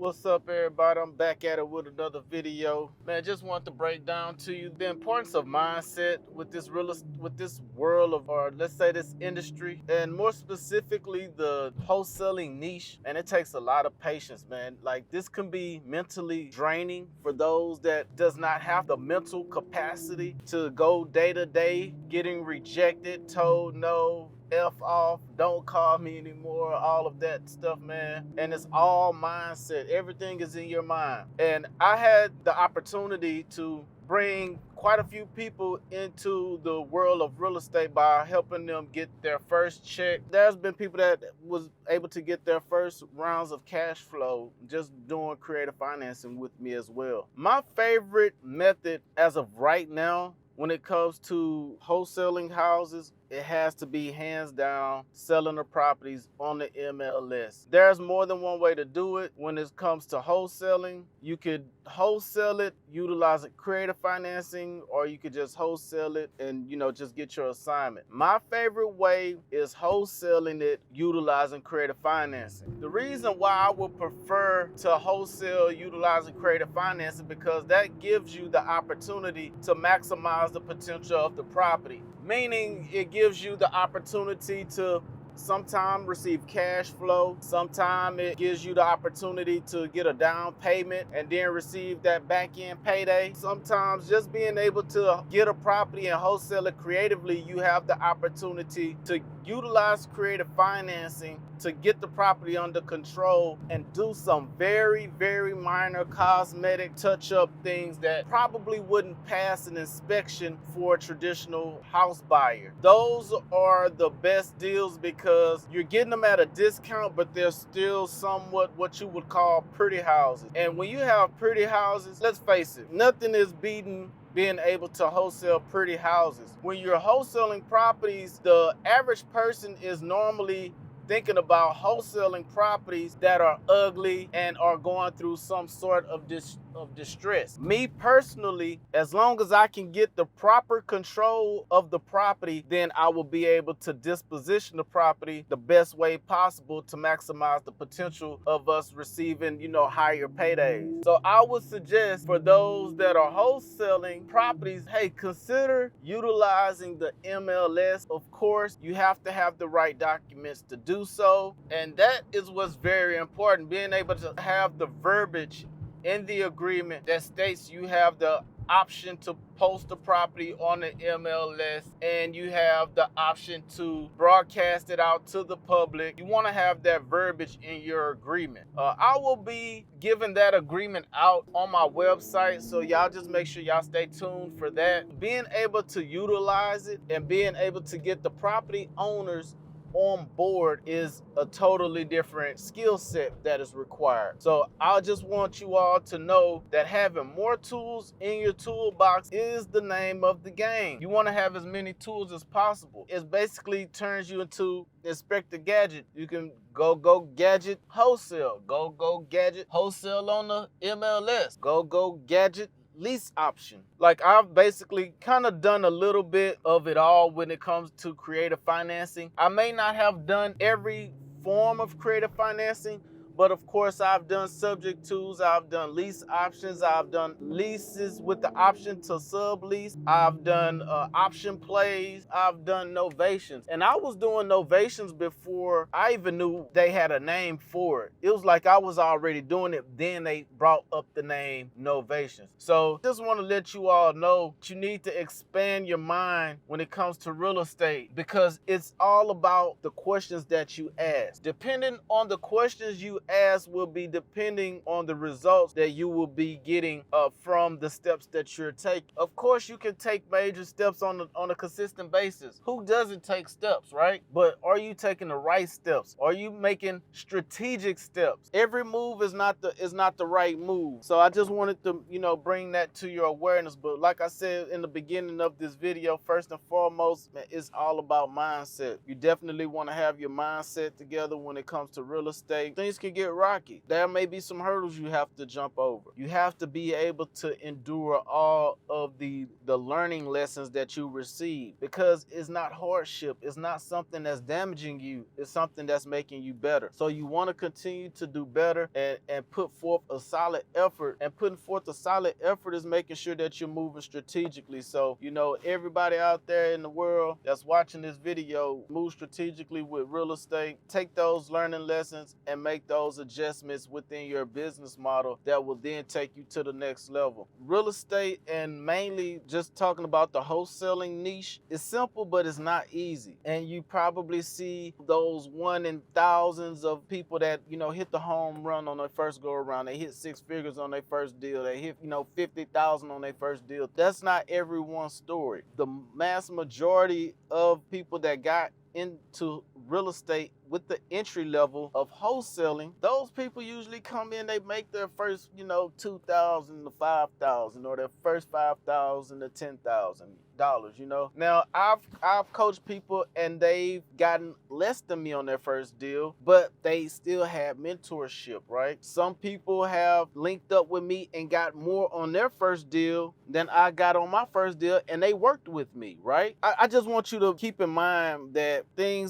What's up, everybody? I'm back at it with another video. Man, just want to break down to you the importance of mindset with this world of, or let's say this industry, and more specifically the wholesaling niche. And it takes a lot of patience, man. Like, this can be mentally draining for those that does not have the mental capacity to go day to day, getting rejected, told no, F off, don't call me anymore, all of that stuff, man. And it's all mindset. Everything is in your mind. And I had the opportunity to bring quite a few people into the world of real estate by helping them get their first check. There's been people that was able to get their first rounds of cash flow just doing creative financing with me as well. My favorite method as of right now when it comes to wholesaling houses, it has to be hands down selling the properties on the MLS. There's more than one way to do it. When it comes to wholesaling, you could wholesale it utilizing creative financing, or you could just wholesale it and just get your assignment. My favorite way is wholesaling it utilizing creative financing. The reason why I would prefer to wholesale utilizing creative financing, because that gives you the opportunity to maximize the potential of the property. Meaning it gives you the opportunity to sometimes receive cash flow. Sometimes it gives you the opportunity to get a down payment and then receive that back end payday. Sometimes just being able to get a property and wholesale it creatively, you have the opportunity to utilize creative financing to get the property under control and do some very, very minor cosmetic touch-up things that probably wouldn't pass an inspection for a traditional house buyer. Those are the best deals because you're getting them at a discount, but they're still somewhat what you would call pretty houses. And when you have pretty houses, let's face it, nothing is beating being able to wholesale pretty houses. When you're wholesaling properties, the average person is normally thinking about wholesaling properties that are ugly and are going through some sort of distress. Me personally, as long as I can get the proper control of the property, then I will be able to disposition the property the best way possible to maximize the potential of us receiving, higher paydays. So I would suggest for those that are wholesaling properties, hey, consider utilizing the MLS. Of course, you have to have the right documents to do so, and that is what's very important, being able to have the verbiage in the agreement that states you have the option to post the property on the MLS and you have the option to broadcast it out to the public. You want to have that verbiage in your agreement. I will be giving that agreement out on my website, so y'all just make sure y'all stay tuned for that. Being able to utilize it and being able to get the property owners on board is a totally different skill set that is required. So I just want you all to know that having more tools in your toolbox is the name of the game. You want to have as many tools as possible. It basically turns you into Inspector Gadget. You can go gadget wholesale, go gadget wholesale on the MLS, go gadget lease option. Like, I've basically kind of done a little bit of it all when it comes to creative financing. I may not have done every form of creative financing, but of course I've done subject tos, I've done lease options, I've done leases with the option to sublease, I've done option plays, I've done novations. And I was doing novations before I even knew they had a name for it. It was like I was already doing it, then they brought up the name novations. So just want to let you all know that you need to expand your mind when it comes to real estate, because it's all about the questions that you ask. Depending on the questions you ask will be depending on the results that you will be getting from the steps that you're taking. Of course, you can take major steps on a consistent basis. Who doesn't take steps, right? But are you taking the right steps? Are you making strategic steps? Every move is not the right move. So I just wanted to, bring that to your awareness. But like I said in the beginning of this video, first and foremost, man, it's all about mindset. You definitely want to have your mindset together when it comes to real estate. Things can get rocky. There may be some hurdles you have to jump over. You have to be able to endure all of the learning lessons that you receive, because it's not hardship. It's not something that's damaging you. It's something that's making you better. So you want to continue to do better and put forth a solid effort. And putting forth a solid effort is making sure that you're moving strategically. So, you know, everybody out there in the world that's watching this video, move strategically with real estate. Take those learning lessons and make those adjustments within your business model that will then take you to the next level. Real estate, and mainly just talking about the wholesaling niche, is simple, but it's not easy. And you probably see those one in thousands of people that, you know, hit the home run on their first go around. They hit 6 figures on their first deal. They hit, you know, 50,000 on their first deal. That's not everyone's story. The mass majority of people that got into real estate with the entry level of wholesaling, those people usually come in, they make their first, you know, $2,000 to $5,000, or their first $5,000 to $10,000, you know. Now, I've coached people and they've gotten less than me on their first deal, but they still have mentorship, right? Some people have linked up with me and got more on their first deal than I got on my first deal, and they worked with me, right? I just want you to keep in mind that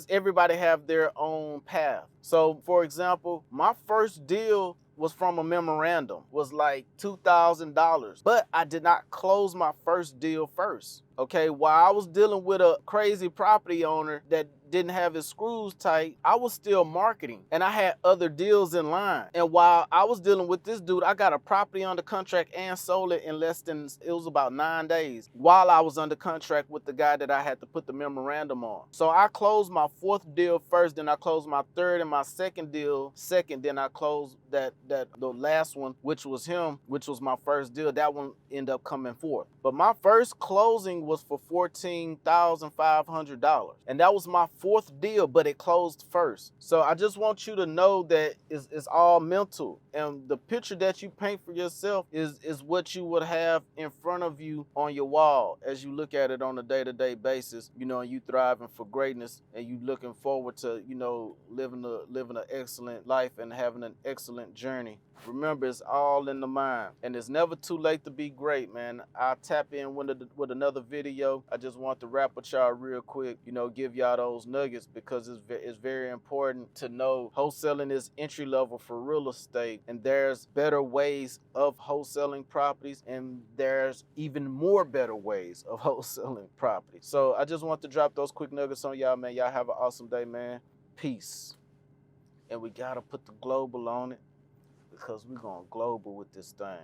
everybody have their own path. So, for example, my first deal was from a memorandum, was like $2,000, but I did not close my first deal first. Okay, while I was dealing with a crazy property owner that didn't have his screws tight, I was still marketing and I had other deals in line. And while I was dealing with this dude, I got a property under contract and sold it in it was about 9 days, while I was under contract with the guy that I had to put the memorandum on. So I closed my 4th deal first, then I closed my 3rd and my 2nd deal second, then I closed the last one, which was him, which was my first deal. That one ended up coming 4th. But my first closing was for $14,500. And that was my 4th deal, but it closed first. So I just want you to know that it's all mental. And the picture that you paint for yourself is what you would have in front of you on your wall as you look at it on a day-to-day basis, you know, and you thriving for greatness and you looking forward to, you know, living an excellent life and having an excellent journey. Remember, it's all in the mind, and it's never too late to be great, man. I'll tap in with another video. I just want to wrap with y'all real quick, you know, give y'all those nuggets, because it's very important to know wholesaling is entry level for real estate, and there's better ways of wholesaling properties, and there's even more better ways of wholesaling properties. So I just want to drop those quick nuggets on y'all, man. Y'all have an awesome day, man. Peace. And we gotta put the global on it, because we're going global with this thing.